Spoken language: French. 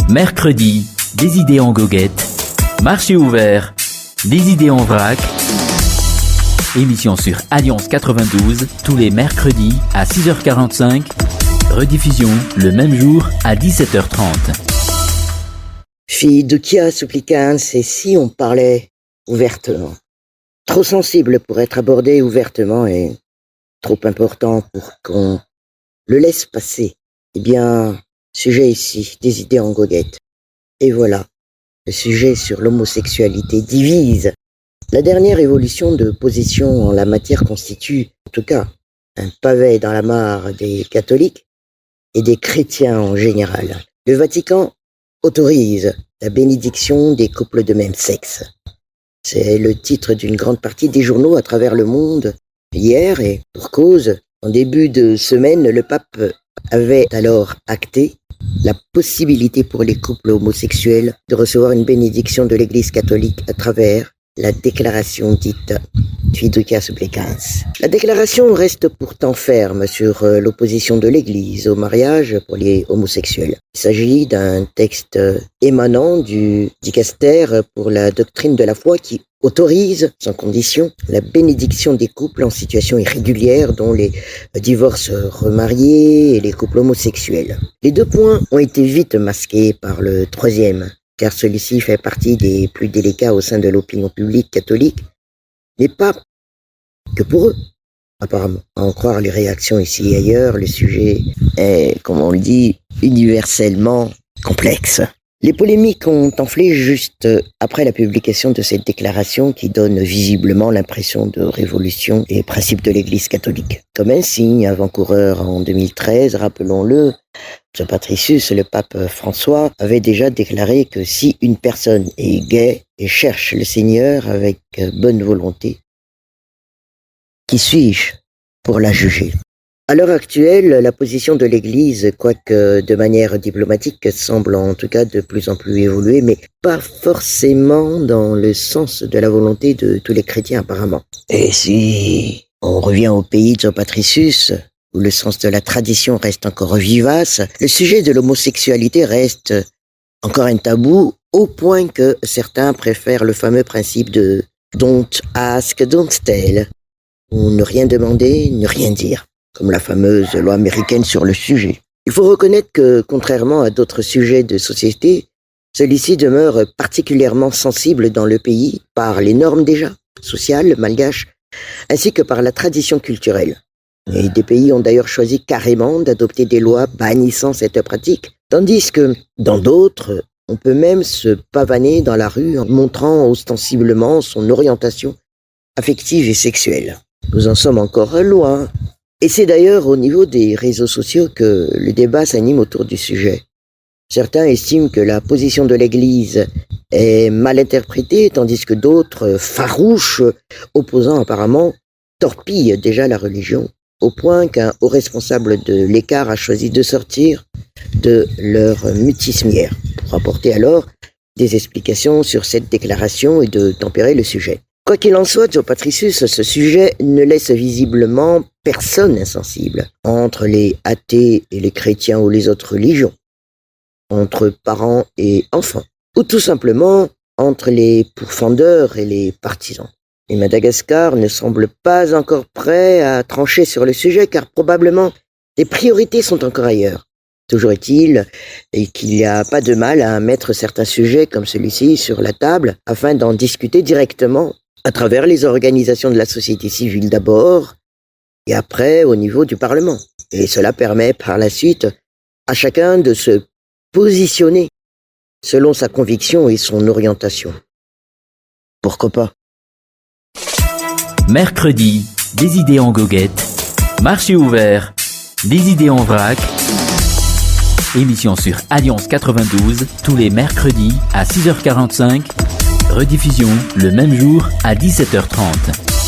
Mercredi, des idées en goguette. Marché ouvert, des idées en vrac. Émission sur Alliance 92, tous les mercredis à 6h45. Rediffusion le même jour à 17h30. Fiducia supplicans, et si on parlait ouvertement? Trop sensible pour être abordé ouvertement et trop important pour qu'on le laisse passer. Eh bien, sujet ici, des idées en goguette. Et voilà, le sujet sur l'homosexualité divise. La dernière évolution de position en la matière constitue, en tout cas, un pavé dans la mare des catholiques et des chrétiens en général. Le Vatican autorise la bénédiction des couples de même sexe. C'est le titre d'une grande partie des journaux à travers le monde. Hier, et pour cause, en début de semaine, le pape avait alors acté la possibilité pour les couples homosexuels de recevoir une bénédiction de l'Église catholique à travers la déclaration dite Fiducia supplicans. La déclaration reste pourtant ferme sur l'opposition de l'Église au mariage pour les homosexuels. Il s'agit d'un texte émanant du dicaster pour la doctrine de la foi qui autorise, sans condition, la bénédiction des couples en situation irrégulière, dont les divorces remariés et les couples homosexuels. Les deux points ont été vite masqués par le troisième, car celui-ci fait partie des plus délicats au sein de l'opinion publique catholique, mais pas que pour eux. Apparemment, à en croire les réactions ici et ailleurs, le sujet est, comme on le dit, universellement complexe. Les polémiques ont enflé juste après la publication de cette déclaration qui donne visiblement l'impression de révolution et principes de l'Église catholique. Comme un signe avant-coureur en 2013, rappelons-le, Saint Patricius, le pape François, avait déjà déclaré que si une personne est gay et cherche le Seigneur avec bonne volonté, qui suis-je pour la juger? À l'heure actuelle, la position de l'Église, quoique de manière diplomatique, semble en tout cas de plus en plus évoluer, mais pas forcément dans le sens de la volonté de tous les chrétiens apparemment. Et si on revient au pays de Saint Patricius, où le sens de la tradition reste encore vivace, le sujet de l'homosexualité reste encore un tabou, au point que certains préfèrent le fameux principe de « don't ask, don't tell », ou ne rien demander, ne rien dire, comme la fameuse loi américaine sur le sujet. Il faut reconnaître que, contrairement à d'autres sujets de société, celui-ci demeure particulièrement sensible dans le pays par les normes déjà sociales, malgaches, ainsi que par la tradition culturelle. Et des pays ont d'ailleurs choisi carrément d'adopter des lois bannissant cette pratique, tandis que, dans d'autres, on peut même se pavaner dans la rue en montrant ostensiblement son orientation affective et sexuelle. Nous en sommes encore loin. Et c'est d'ailleurs au niveau des réseaux sociaux que le débat s'anime autour du sujet. Certains estiment que la position de l'Église est mal interprétée, tandis que d'autres, farouches, opposants apparemment, torpillent déjà la religion, au point qu'un haut responsable de l'Écart a choisi de sortir de leur mutismière, pour apporter alors des explications sur cette déclaration et de tempérer le sujet. Quoi qu'il en soit, Saint Patricius, ce sujet ne laisse visiblement personne insensible, entre les athées et les chrétiens ou les autres religions, entre parents et enfants, ou tout simplement entre les pourfendeurs et les partisans. Et Madagascar ne semble pas encore prêt à trancher sur le sujet, car probablement les priorités sont encore ailleurs. Toujours est-il qu'il n'y a pas de mal à mettre certains sujets comme celui-ci sur la table afin d'en discuter directement à travers les organisations de la société civile d'abord, et après au niveau du Parlement. Et cela permet par la suite à chacun de se positionner selon sa conviction et son orientation. Pourquoi pas? Mercredi, des idées en goguette. Marché ouvert, des idées en vrac. Émission sur Alliance 92, tous les mercredis à 6h45. Rediffusion le même jour à 17h30.